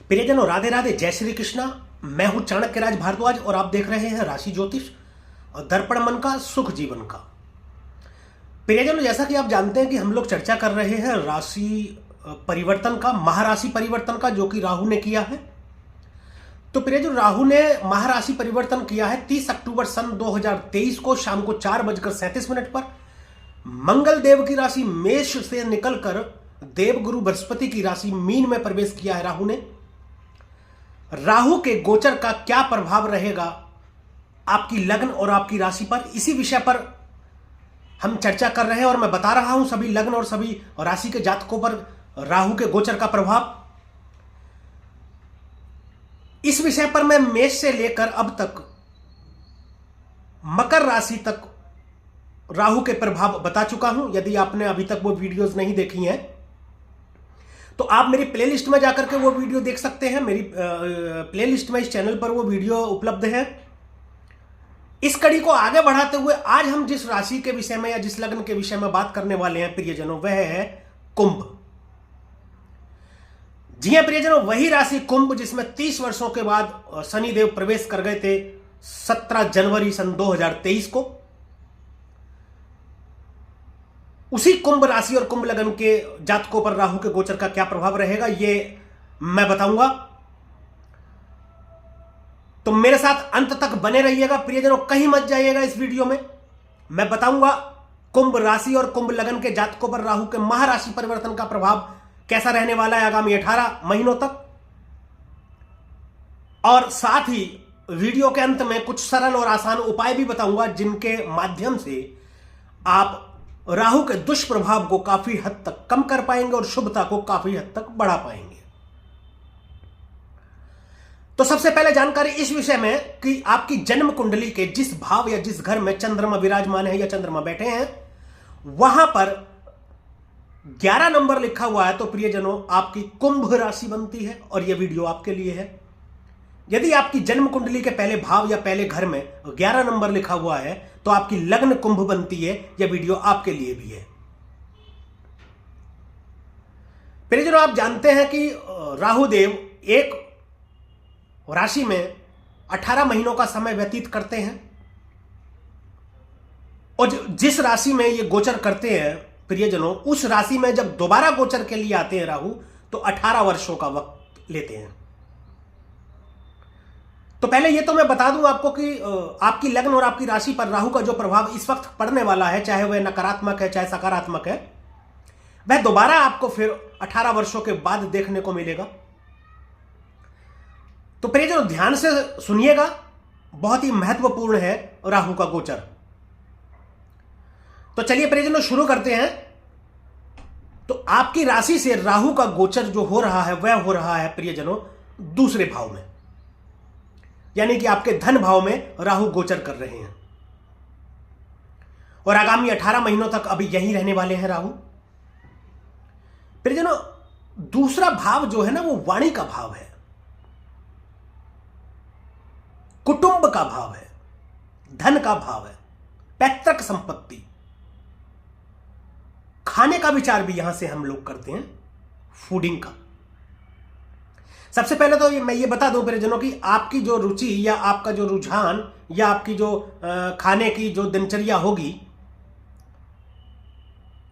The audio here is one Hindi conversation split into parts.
प्रियजनों, राधे राधे, जय श्री कृष्णा। मैं हूं चाणक्यराज भारद्वाज और आप देख रहे हैं राशि ज्योतिष और दर्पण मन का सुख जीवन का। प्रियजनों, जैसा कि आप जानते हैं कि हम लोग चर्चा कर रहे हैं राशि परिवर्तन का, महाराशि परिवर्तन का, जो कि राहु ने किया है। तो प्रियजनों, राहु ने महाराशि परिवर्तन किया है 30 अक्टूबर सन 2023 को शाम को 4:37 पर। मंगल देव की राशि मेष से निकलकर देवगुरु बृहस्पति की राशि मीन में प्रवेश किया है राहु ने। राहु के गोचर का क्या प्रभाव रहेगा आपकी लग्न और आपकी राशि पर, इसी विषय पर हम चर्चा कर रहे हैं और मैं बता रहा हूं सभी लग्न और सभी राशि के जातकों पर राहु के गोचर का प्रभाव। इस विषय पर मैं मेष से लेकर अब तक मकर राशि तक राहु के प्रभाव बता चुका हूं। यदि आपने अभी तक वो वीडियोस नहीं देखी हैं तो आप मेरी प्लेलिस्ट में जाकर के वो वीडियो देख सकते हैं। मेरी प्लेलिस्ट में इस चैनल पर वो वीडियो उपलब्ध है। इस कड़ी को आगे बढ़ाते हुए आज हम जिस राशि के विषय में या जिस लग्न के विषय में बात करने वाले हैं प्रियजनों, वह है कुंभ। जी हां प्रियजनों, वही राशि कुंभ जिसमें 30 वर्षों के बाद शनिदेव प्रवेश कर गए थे 17 जनवरी सन 2023 को। उसी कुंभ राशि और कुंभ लग्न के जातकों पर राहु के गोचर का क्या प्रभाव रहेगा ये मैं बताऊंगा। तो मेरे साथ अंत तक बने रहिएगा प्रियजनों, कहीं मत जाइएगा। इस वीडियो में मैं बताऊंगा कुंभ राशि और कुंभ लग्न के जातकों पर राहु के महाराशि परिवर्तन का प्रभाव कैसा रहने वाला है आगामी 18 महीनों तक। और साथ ही वीडियो के अंत में कुछ सरल और आसान उपाय भी बताऊंगा जिनके माध्यम से आप राहु के दुष्प्रभाव को काफी हद तक कम कर पाएंगे और शुभता को काफी हद तक बढ़ा पाएंगे। तो सबसे पहले जानकारी इस विषय में कि आपकी जन्म कुंडली के जिस भाव या जिस घर में चंद्रमा विराजमान है या चंद्रमा बैठे हैं वहां पर 11 नंबर लिखा हुआ है तो प्रियजनों आपकी कुंभ राशि बनती है और यह वीडियो आपके लिए है। यदि आपकी जन्म कुंडली के पहले भाव या पहले घर में 11 नंबर लिखा हुआ है तो आपकी लग्न कुंभ बनती है। यह वीडियो आपके लिए भी है। प्रियजनों, आप जानते हैं कि राहु देव एक राशि में 18 महीनों का समय व्यतीत करते हैं और जिस राशि में ये गोचर करते हैं प्रियजनों, उस राशि में जब दोबारा गोचर के लिए आते हैं राहु तो 18 वर्षों का वक्त लेते हैं। तो पहले ये तो मैं बता दूं आपको कि आपकी लग्न और आपकी राशि पर राहु का जो प्रभाव इस वक्त पड़ने वाला है, चाहे वह नकारात्मक है चाहे सकारात्मक है, वह दोबारा आपको फिर 18 वर्षों के बाद देखने को मिलेगा। तो प्रियजनों ध्यान से सुनिएगा, बहुत ही महत्वपूर्ण है राहु का गोचर। तो चलिए प्रियजनों शुरू करते हैं। तो आपकी राशि से राहु का गोचर जो हो रहा है वह हो रहा है प्रियजनों दूसरे भाव में, यानी कि आपके धन भाव में राहु गोचर कर रहे हैं और आगामी 18 महीनों तक अभी यहीं रहने वाले हैं राहु। प्रियजनों दूसरा भाव जो है ना वो वाणी का भाव है, कुटुंब का भाव है, धन का भाव है, पैतृक संपत्ति, खाने का विचार भी यहां से हम लोग करते हैं, फूडिंग का। सबसे पहले तो मैं ये बता दूं प्रियजनों कि आपकी जो रुचि या आपका जो रुझान या आपकी जो खाने की जो दिनचर्या होगी,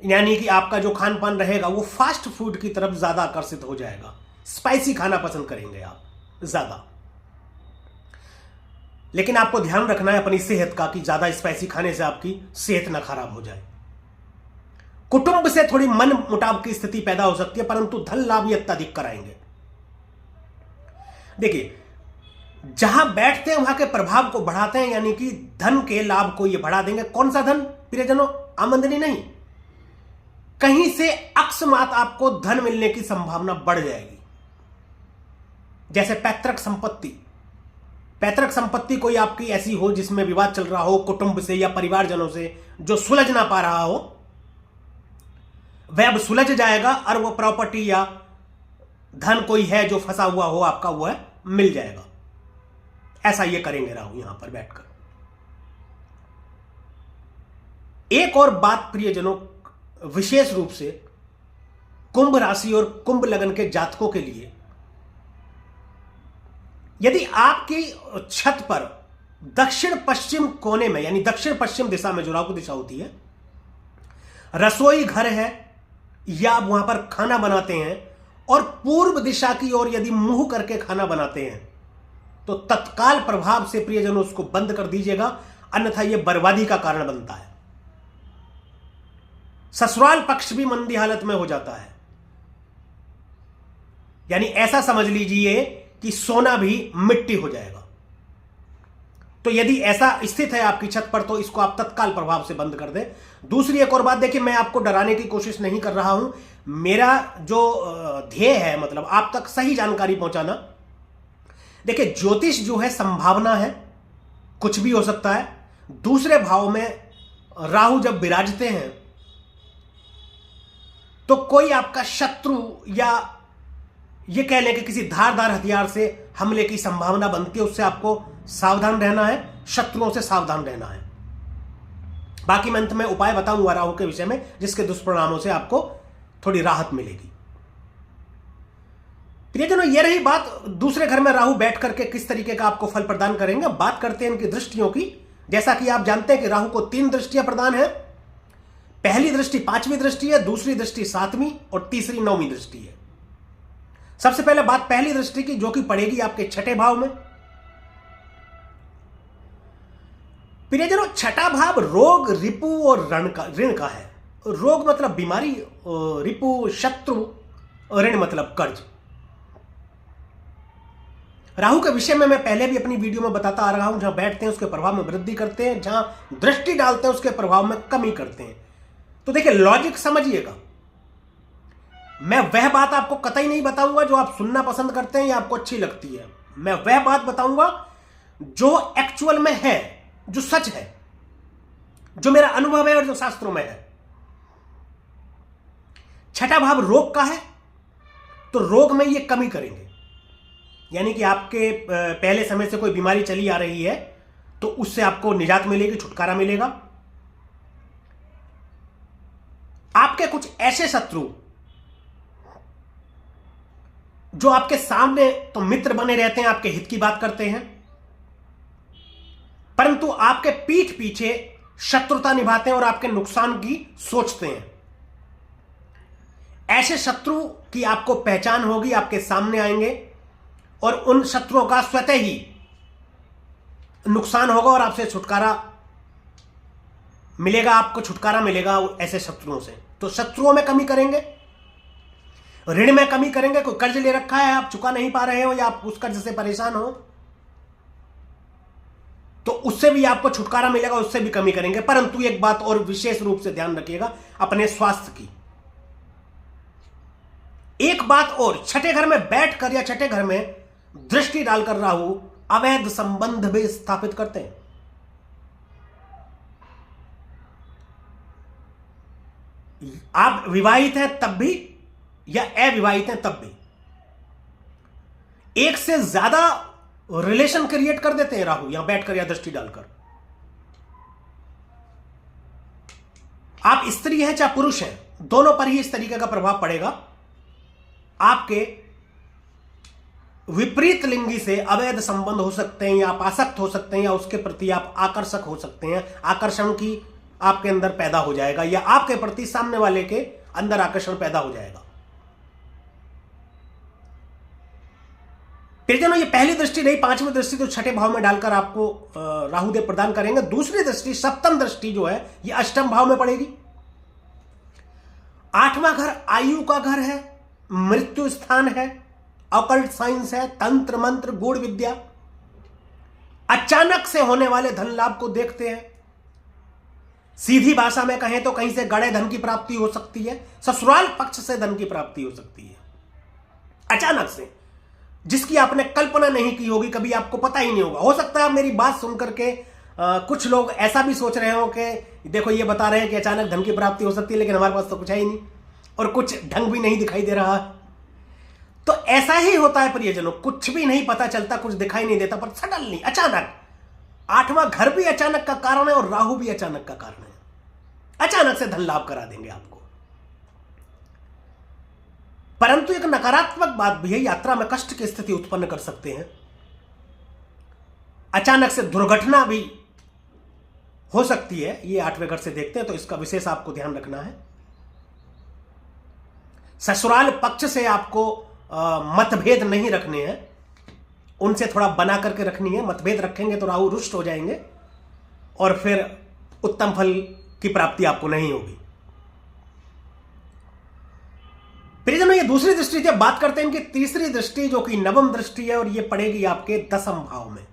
यानी कि आपका जो खान पान रहेगा वो फास्ट फूड की तरफ ज्यादा आकर्षित हो जाएगा। स्पाइसी खाना पसंद करेंगे आप ज्यादा। लेकिन आपको ध्यान रखना है अपनी सेहत का कि ज्यादा स्पाइसी खाने से आपकी सेहत ना खराब हो जाए। कुटुंब से थोड़ी मन मुटाव की स्थिति पैदा हो सकती है परंतु धन लाभ ये अत्यधिक कराएंगे। देखिए, जहां बैठते हैं वहां के प्रभाव को बढ़ाते हैं, यानी कि धन के लाभ को ये बढ़ा देंगे। कौन सा धन प्रियजनों? आमदनी नहीं, कहीं से अकस्मात आपको धन मिलने की संभावना बढ़ जाएगी। जैसे पैतृक संपत्ति, पैतृक संपत्ति कोई आपकी ऐसी हो जिसमें विवाद चल रहा हो कुटुंब से या परिवारजनों से, जो सुलझ ना पा रहा हो, वह अब सुलझ जाएगा और वो प्रॉपर्टी या धन कोई है जो फंसा हुआ हो आपका, वह मिल जाएगा। ऐसा ये करेंगे राहु यहां पर बैठकर। एक और बात प्रियजनों, विशेष रूप से कुंभ राशि और कुंभ लग्न के जातकों के लिए यदि आपकी छत पर दक्षिण पश्चिम कोने में, यानी दक्षिण पश्चिम दिशा में जो राहु की दिशा होती है, रसोई घर है या आप वहां पर खाना बनाते हैं और पूर्व दिशा की ओर यदि मुंह करके खाना बनाते हैं, तो तत्काल प्रभाव से प्रियजनों उसको बंद कर दीजिएगा, अन्यथा यह बर्बादी का कारण बनता है। ससुराल पक्ष भी मंदी हालत में हो जाता है, यानी ऐसा समझ लीजिए कि सोना भी मिट्टी हो जाएगा। तो यदि ऐसा स्थित है आपकी छत पर, तो इसको आप तत्काल प्रभाव से बंद कर दें। दूसरी एक और बात देखिए, मैं आपको डराने की कोशिश नहीं कर रहा हूं, मेरा जो ध्येय है मतलब आप तक सही जानकारी पहुंचाना। देखिए, ज्योतिष जो है संभावना है, कुछ भी हो सकता है। दूसरे भाव में राहु जब विराजते हैं तो कोई आपका शत्रु या ये कह लें कि किसी धारदार हथियार से हमले की संभावना बनती है, उससे आपको सावधान रहना है, शत्रुओं से सावधान रहना है। बाकी मैं अंत में उपाय बताऊंगा राहु के विषय में, जिसके दुष्परिणामों से आपको थोड़ी राहत मिलेगी। प्रियजनों, यह रही बात दूसरे घर में राहु बैठ करके किस तरीके का आपको फल प्रदान करेंगे। बात करते हैं इनकी दृष्टियों की। जैसा कि आप जानते हैं कि राहु को 3 दृष्टियां प्रदान है। पहली दृष्टि 5वीं दृष्टि है, दूसरी दृष्टि 7वीं और तीसरी 9वीं दृष्टि है। सबसे पहले बात पहली दृष्टि की, जो कि पड़ेगी आपके 6ठे भाव में। प्रियजनों, 6ठा भाव रोग, रिपु और ऋण का है। रोग मतलब बीमारी, रिपु शत्रु, ऋण मतलब कर्ज। राहु के विषय में मैं पहले भी अपनी वीडियो में बताता आ रहा हूं, जहां बैठते हैं उसके प्रभाव में वृद्धि करते हैं, जहां दृष्टि डालते हैं उसके प्रभाव में कमी करते हैं। तो देखिए, लॉजिक समझिएगा। मैं वह बात आपको कतई नहीं बताऊंगा जो आप सुनना पसंद करते हैं या आपको अच्छी लगती है। मैं वह बात बताऊंगा जो एक्चुअल में है, जो सच है, जो मेरा अनुभव है और जो शास्त्रों में है। 6ठा भाव रोग का है, तो रोग में ये कमी करेंगे, यानी कि आपके पहले समय से कोई बीमारी चली आ रही है तो उससे आपको निजात मिलेगी, छुटकारा मिलेगा। आपके कुछ ऐसे शत्रु जो आपके सामने तो मित्र बने रहते हैं, आपके हित की बात करते हैं, परंतु आपके पीठ पीछे शत्रुता निभाते हैं और आपके नुकसान की सोचते हैं। ऐसे शत्रु की आपको पहचान होगी, आपके सामने आएंगे और उन शत्रुओं का स्वतः ही नुकसान होगा और आपसे छुटकारा मिलेगा, आपको छुटकारा मिलेगा ऐसे शत्रुओं से। तो शत्रुओं में कमी करेंगे, ऋण में कमी करेंगे। कोई कर्ज ले रखा है, आप चुका नहीं पा रहे हो या आप उस कर्ज से परेशान हो, तो उससे भी आपको छुटकारा मिलेगा, उससे भी कमी करेंगे। परंतु एक बात और विशेष रूप से ध्यान रखिएगा, अपने स्वास्थ्य की। एक बात और, 6ठे घर में बैठकर या 6ठे घर में दृष्टि डालकर राहु अवैध संबंध भी स्थापित करते हैं। आप विवाहित हैं तब भी या अविवाहित हैं तब भी एक से ज्यादा रिलेशन क्रिएट कर देते हैं राहु यहां बैठकर या दृष्टि डालकर। आप स्त्री हैं चाहे पुरुष हैं, दोनों पर ही इस तरीके का प्रभाव पड़ेगा। आपके विपरीत लिंगी से अवैध संबंध हो सकते हैं, या आप आसक्त हो सकते हैं, या उसके प्रति आप आकर्षक हो सकते हैं। आकर्षण की आपके अंदर पैदा हो जाएगा, या आपके प्रति सामने वाले के अंदर आकर्षण पैदा हो जाएगा। प्रियजनों, ये पहली दृष्टि रही। 5वीं दृष्टि तो 6ठे भाव में डालकर आपको राहुदेव प्रदान करेंगे। दूसरी दृष्टि, सप्तम दृष्टि जो है, ये अष्टम भाव में पड़ेगी। 8वां घर आयु का घर है, मृत्यु स्थान है, ऑकल्ट साइंस है, तंत्र मंत्र गूढ़ विद्या। अचानक से होने वाले धन लाभ को देखते हैं। सीधी भाषा में कहें तो कहीं से गड़े धन की प्राप्ति हो सकती है, ससुराल पक्ष से धन की प्राप्ति हो सकती है अचानक से, जिसकी आपने कल्पना नहीं की होगी, कभी आपको पता ही नहीं होगा। हो सकता है आप मेरी बात सुनकर के कुछ लोग ऐसा भी सोच रहे हो कि देखो ये बता रहे हैं कि अचानक धन की प्राप्ति हो सकती है, लेकिन हमारे पास तो कुछ है ही नहीं और कुछ ढंग भी नहीं दिखाई दे रहा। तो ऐसा ही होता है प्रियजनों, कुछ भी नहीं पता चलता, कुछ दिखाई नहीं देता, पर सडनली अचानक 8वां घर भी अचानक का कारण है और राहु भी अचानक का कारण है। अचानक से धन लाभ करा देंगे आपको। परंतु एक नकारात्मक बात भी है, यात्रा में कष्ट की स्थिति उत्पन्न कर सकते हैं। अचानक से दुर्घटना भी हो सकती है, ये 8वें घर से देखते हैं, तो इसका विशेष आपको ध्यान रखना है। ससुराल पक्ष से आपको मतभेद नहीं रखने हैं, उनसे थोड़ा बना करके रखनी है। मतभेद रखेंगे तो राहु रुष्ट हो जाएंगे और फिर उत्तम फल की प्राप्ति आपको नहीं होगी। प्रियजनों, ये दूसरी दृष्टि जब बात करते हैं, इनकी तीसरी दृष्टि जो कि नवम दृष्टि है, और ये पड़ेगी आपके 10वें भाव में,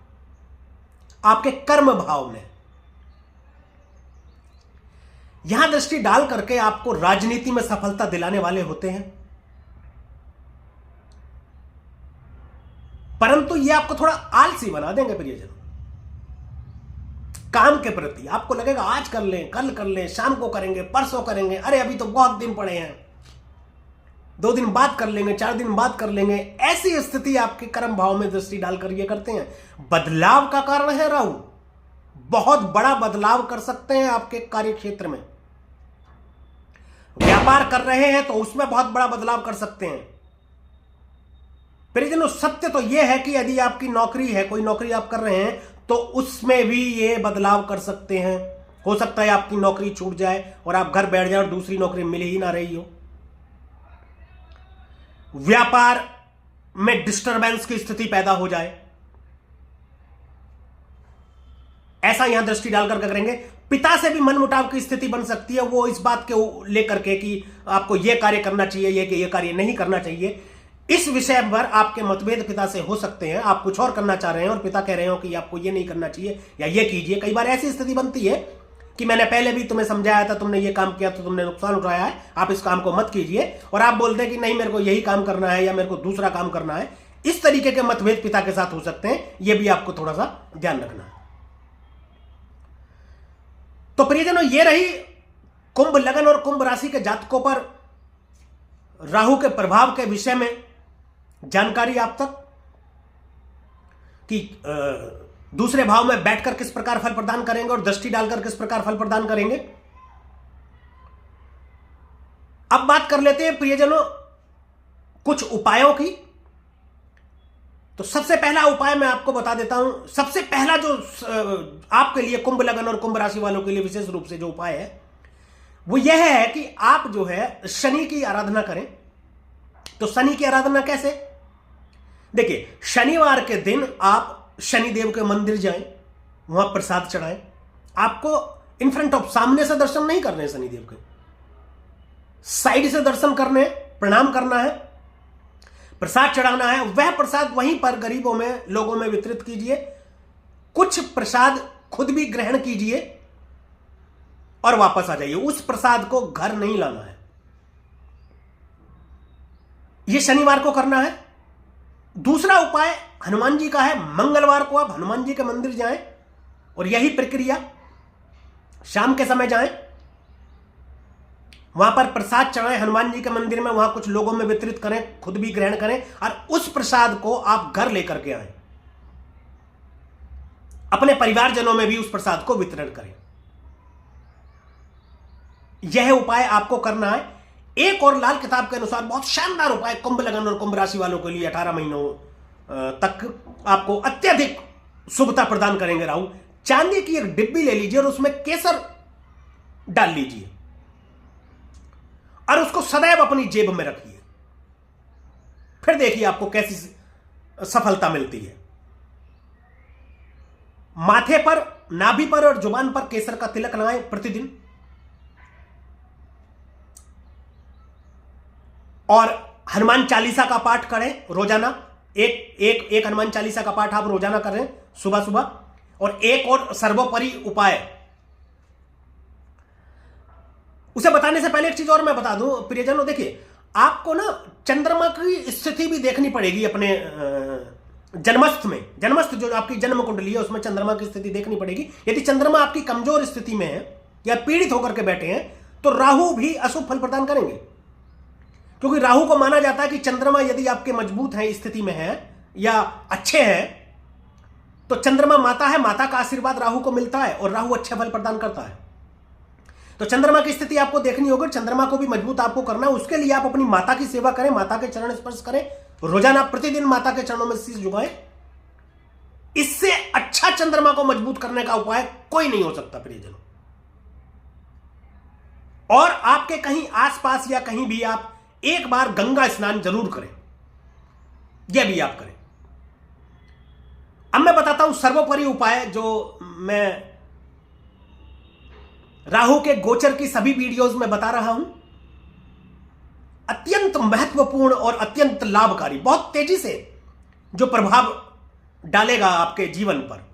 आपके कर्म भाव में। यहां दृष्टि डाल करके आपको राजनीति में सफलता दिलाने वाले होते हैं, परंतु ये आपको थोड़ा आलसी बना देंगे प्रियजनों। काम के प्रति आपको लगेगा आज कर लें, कल कर लें, शाम को करेंगे, परसों करेंगे, अरे अभी तो बहुत दिन पड़े हैं, 2 दिन बाद कर लेंगे, 4 दिन बाद कर लेंगे। ऐसी स्थिति आपके कर्म भाव में दृष्टि डालकर ये करते हैं। बदलाव का कारण है राहु, बहुत बड़ा बदलाव कर सकते हैं आपके कार्य क्षेत्र में। व्यापार कर रहे हैं तो उसमें बहुत बड़ा बदलाव कर सकते हैं। परिजनों, सत्य तो यह है कि यदि आपकी नौकरी है, कोई नौकरी आप कर रहे हैं, तो उसमें भी ये बदलाव कर सकते हैं। हो सकता है आपकी नौकरी छूट जाए और आप घर बैठ जाए और दूसरी नौकरी मिल ही ना रही हो। व्यापार में डिस्टरबेंस की स्थिति पैदा हो जाए, ऐसा यहां दृष्टि डालकर करेंगे। पिता से भी मनमुटाव की स्थिति बन सकती है, वो इस बात के लेकर के कि आपको यह कार्य करना चाहिए, यह कार्य नहीं करना चाहिए। इस विषय पर आपके मतभेद पिता से हो सकते हैं। आप कुछ और करना चाह रहे हैं और पिता कह रहे हो कि आपको ये नहीं करना चाहिए या ये कीजिए। कई बार ऐसी स्थिति बनती है कि मैंने पहले भी तुम्हें समझाया था, तुमने ये काम किया तो तुमने नुकसान उठाया है, आप इस काम को मत कीजिए, और आप बोलते हैं कि नहीं मेरे को यही काम करना है या मेरे को दूसरा काम करना है। इस तरीके के मतभेद पिता के साथ हो सकते हैं, यह भी आपको थोड़ा सा ध्यान रखना है। तो प्रियजनों, ये रही कुंभ लगन और कुंभ राशि के जातकों पर राहु के प्रभाव के विषय में जानकारी आप तक, कि दूसरे भाव में बैठकर किस प्रकार फल प्रदान करेंगे और दृष्टि डालकर किस प्रकार फल प्रदान करेंगे। अब बात कर लेते हैं प्रियजनों कुछ उपायों की। तो सबसे पहला उपाय मैं आपको बता देता हूं। सबसे पहला जो आपके लिए कुंभ लगन और कुंभ राशि वालों के लिए विशेष रूप से जो उपाय है वो यह है कि आप जो है शनि की आराधना करें। तो शनि की आराधना कैसे? देखिए, शनिवार के दिन आप शनिदेव के मंदिर जाएं, वहां प्रसाद चढ़ाएं। आपको इन फ्रंट ऑफ, सामने से दर्शन नहीं करने शनिदेव के, साइड से दर्शन करने, प्रणाम करना है, प्रसाद चढ़ाना है। वह प्रसाद वहीं पर गरीबों में, लोगों में वितरित कीजिए। कुछ प्रसाद खुद भी ग्रहण कीजिए और वापस आ जाइए। उस प्रसाद को घर नहीं लाना है। यह शनिवार को करना है। दूसरा उपाय हनुमान जी का है। मंगलवार को आप हनुमान जी के मंदिर जाएं और यही प्रक्रिया शाम के समय जाएं, वहां पर प्रसाद चढ़ाएं हनुमान जी के मंदिर में, वहां कुछ लोगों में वितरित करें, खुद भी ग्रहण करें और उस प्रसाद को आप घर लेकर के आएं। अपने परिवारजनों में भी उस प्रसाद को वितरण करें। यह उपाय आपको करना है। एक और लाल किताब के अनुसार बहुत शानदार उपाय कुंभ लगन और कुंभ राशि वालों के लिए 18 महीनों तक आपको अत्यधिक शुभता प्रदान करेंगे राहु। चांदी की एक डिब्बी ले लीजिए और उसमें केसर डाल लीजिए और उसको सदैव अपनी जेब में रखिए। फिर देखिए आपको कैसी सफलता मिलती है। माथे पर, नाभि पर और जुबान पर केसर का तिलक लगाएं प्रतिदिन, और हनुमान चालीसा का पाठ करें रोजाना। एक हनुमान चालीसा का पाठ आप रोजाना करें सुबह सुबह। और एक और सर्वोपरि उपाय, उसे बताने से पहले एक चीज और मैं बता दूं प्रियजनों। देखिए, आपको ना चंद्रमा की स्थिति भी देखनी पड़ेगी अपने जन्मस्थ में। जन्मस्थ जो आपकी जन्म कुंडली है उसमें चंद्रमा की स्थिति देखनी पड़ेगी। यदि चंद्रमा आपकी कमजोर स्थिति में है या पीड़ित होकर के बैठे हैं तो राहु भी अशुभ फल प्रदान करेंगे, क्योंकि राहु को माना जाता है कि चंद्रमा यदि आपके मजबूत है, स्थिति में है या अच्छे हैं, तो चंद्रमा माता है, माता का आशीर्वाद राहु को मिलता है और राहु अच्छे फल प्रदान करता है। तो चंद्रमा की स्थिति आपको देखनी होगी। चंद्रमा को भी मजबूत आपको करना है। उसके लिए आप अपनी माता की सेवा करें, माता के चरण स्पर्श करें, रोजाना प्रतिदिन माता के चरणों में शीश झुकाएं। इससे अच्छा चंद्रमा को मजबूत करने का उपाय कोई नहीं हो सकता प्रियजनों। और आपके कहीं आसपास या कहीं भी आप एक बार गंगा स्नान जरूर करें, यह भी आप करें। अब मैं बताता हूं सर्वोपरि उपाय जो मैं राहु के गोचर की सभी वीडियोस में बता रहा हूं, अत्यंत महत्वपूर्ण और अत्यंत लाभकारी, बहुत तेजी से जो प्रभाव डालेगा आपके जीवन पर,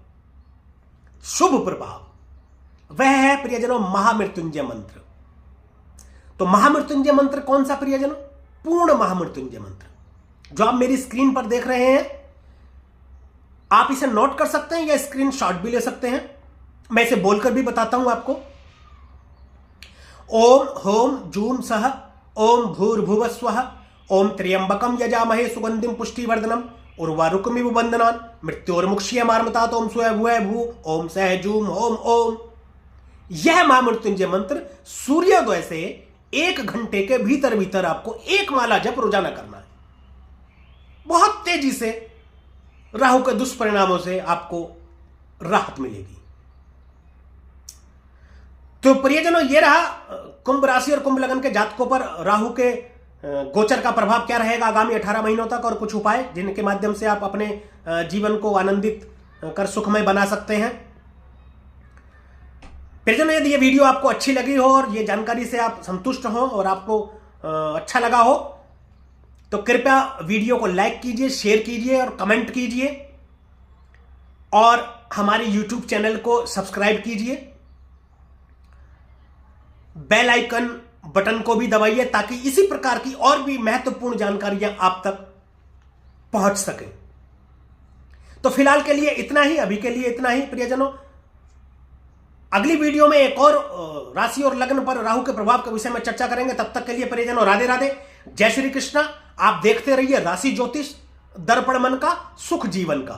शुभ प्रभाव, वह है प्रियजनों महामृत्युंजय मंत्र। तो महामृत्युंजय मंत्र कौन सा प्रियजनों? पूर्ण महामृत्युंजय मंत्र जो आप मेरी स्क्रीन पर देख रहे हैं। आप इसे नोट कर सकते हैं या स्क्रीनशॉट भी ले सकते हैं, मैं इसे बोलकर भी बताता हूं आपको। ओम होम जूम सह ओम भूर्भुवः स्वः ओम त्र्यंबकम यजामहे सुगंधिम पुष्टिवर्धनम उर्वारुकमिव बंधनान मृत्योर्मुक्षीयमामृतात् ओम स्वयं भू ओम सह जूम ओम ओम। यह महामृत्युंजय मंत्र सूर्योदय से 1 घंटे के भीतर भीतर आपको 1 माला जप रोजाना करना है। बहुत तेजी से राहु के दुष्परिणामों से आपको राहत मिलेगी। तो प्रियजनों, ये रहा कुंभ राशि और कुंभ लग्न के जातकों पर राहु के गोचर का प्रभाव क्या रहेगा आगामी 18 महीनों तक, और कुछ उपाय जिनके माध्यम से आप अपने जीवन को आनंदित कर सुखमय बना सकते हैं। प्रियजनों, यदि ये वीडियो आपको अच्छी लगी हो और ये जानकारी से आप संतुष्ट हो और आपको अच्छा लगा हो तो कृपया वीडियो को लाइक कीजिए, शेयर कीजिए और कमेंट कीजिए, और हमारे YouTube चैनल को सब्सक्राइब कीजिए। बेल आइकन बटन को भी दबाइए ताकि इसी प्रकार की और भी महत्वपूर्ण जानकारियां आप तक पहुंच सके। तो फिलहाल के लिए इतना ही, अभी के लिए इतना ही प्रियजनों। अगली वीडियो में एक और राशि और लग्न पर राहु के प्रभाव के विषय में चर्चा करेंगे। तब तक के लिए प्रियजनों राधे राधे, जय श्री कृष्णा। आप देखते रहिए राशि ज्योतिष, दर्पण मन का, सुख जीवन का।